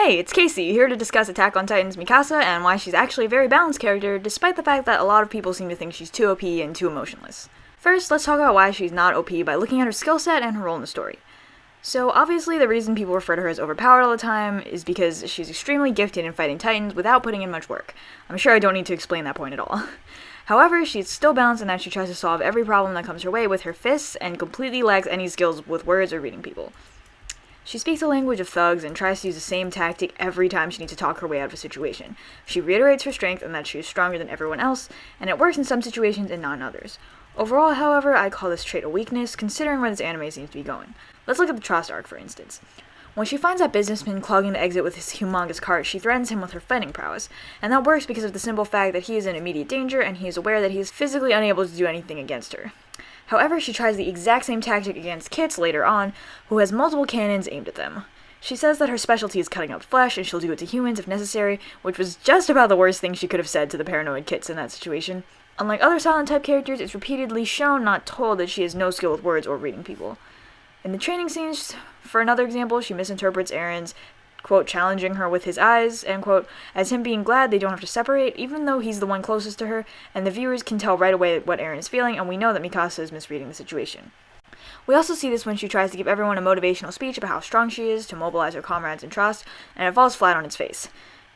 Hey, it's KSee, here to discuss Attack on Titan's Mikasa and why she's actually a very balanced character, despite the fact that a lot of people seem to think she's too OP and too emotionless. First, let's talk about why she's not OP by looking at her skill set and her role in the story. So, obviously, the reason people refer to her as overpowered all the time is because she's extremely gifted in fighting Titans without putting in much work. I'm sure I don't need to explain that point at all. However, she's still balanced in that she tries to solve every problem that comes her way with her fists and completely lacks any skills with words or reading people. She speaks the language of thugs and tries to use the same tactic every time she needs to talk her way out of a situation. She reiterates her strength and that she is stronger than everyone else, and it works in some situations and not in others. Overall, however, I call this trait a weakness, considering where this anime seems to be going. Let's look at the Trost arc, for instance. When she finds that businessman clogging the exit with his humongous cart, she threatens him with her fighting prowess, and that works because of the simple fact that he is in immediate danger and he is aware that he is physically unable to do anything against her. However, she tries the exact same tactic against Kits later on, who has multiple cannons aimed at them. She says that her specialty is cutting up flesh, and she'll do it to humans if necessary, which was just about the worst thing she could have said to the paranoid Kits in that situation. Unlike other silent-type characters, it's repeatedly shown, not told, that she has no skill with words or reading people. In the training scenes, for another example, she misinterprets Eren's, quote, challenging her with his eyes, end quote, as him being glad they don't have to separate, even though he's the one closest to her, and the viewers can tell right away what Eren is feeling, and we know that Mikasa is misreading the situation. We also see this when she tries to give everyone a motivational speech about how strong she is to mobilize her comrades in Trost, and it falls flat on its face.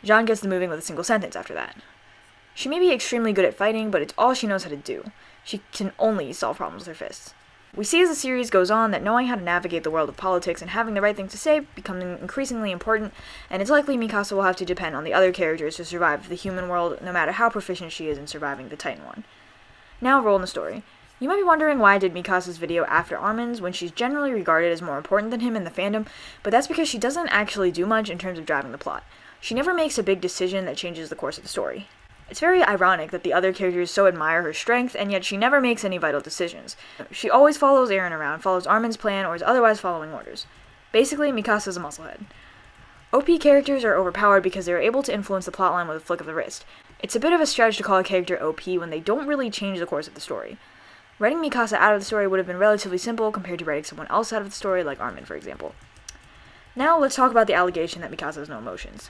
Jean gets the moving with a single sentence after that. She may be extremely good at fighting, but it's all she knows how to do. She can only solve problems with her fists. We see as the series goes on that knowing how to navigate the world of politics and having the right thing to say becoming increasingly important, and it's likely Mikasa will have to depend on the other characters to survive the human world, no matter how proficient she is in surviving the Titan one. Now, role in the story. You might be wondering why I did Mikasa's video after Armin's when she's generally regarded as more important than him in the fandom, but that's because she doesn't actually do much in terms of driving the plot. She never makes a big decision that changes the course of the story. It's very ironic that the other characters so admire her strength, and yet she never makes any vital decisions. She always follows Eren around, follows Armin's plan, or is otherwise following orders. Basically, Mikasa is a musclehead. OP characters are overpowered because they are able to influence the plotline with a flick of the wrist. It's a bit of a stretch to call a character OP when they don't really change the course of the story. Writing Mikasa out of the story would have been relatively simple compared to writing someone else out of the story, like Armin, for example. Now, let's talk about the allegation that Mikasa has no emotions.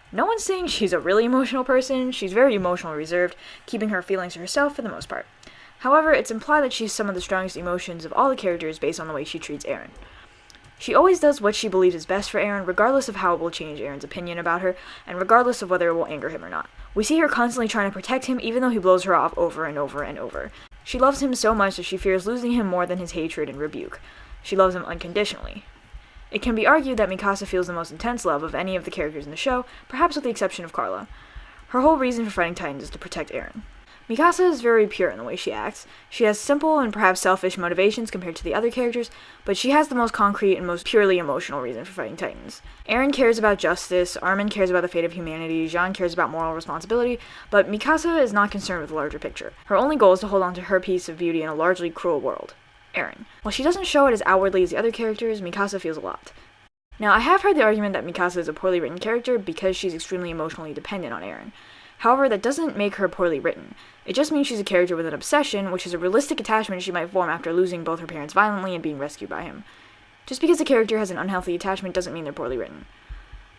No one's saying she's a really emotional person. She's very emotionally reserved, keeping her feelings to herself for the most part. However, it's implied that she's some of the strongest emotions of all the characters based on the way she treats Eren. She always does what she believes is best for Eren, regardless of how it will change Eren's opinion about her, and regardless of whether it will anger him or not. We see her constantly trying to protect him, even though he blows her off over and over and over. She loves him so much that she fears losing him more than his hatred and rebuke. She loves him unconditionally. It can be argued that Mikasa feels the most intense love of any of the characters in the show, perhaps with the exception of Carla. Her whole reason for fighting Titans is to protect Eren. Mikasa is very pure in the way she acts. She has simple and perhaps selfish motivations compared to the other characters, but she has the most concrete and most purely emotional reason for fighting Titans. Eren cares about justice, Armin cares about the fate of humanity, Jean cares about moral responsibility, but Mikasa is not concerned with the larger picture. Her only goal is to hold on to her piece of beauty in a largely cruel world. Eren. While she doesn't show it as outwardly as the other characters, Mikasa feels a lot. Now, I have heard the argument that Mikasa is a poorly written character because she's extremely emotionally dependent on Eren. However, that doesn't make her poorly written. It just means she's a character with an obsession, which is a realistic attachment she might form after losing both her parents violently and being rescued by him. Just because a character has an unhealthy attachment doesn't mean they're poorly written.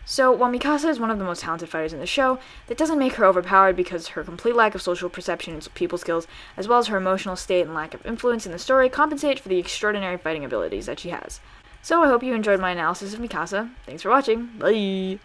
So, while Mikasa is one of the most talented fighters in the show, that doesn't make her overpowered because her complete lack of social perception and people skills, as well as her emotional state and lack of influence in the story, compensate for the extraordinary fighting abilities that she has. So I hope you enjoyed my analysis of Mikasa. Thanks for watching. Bye!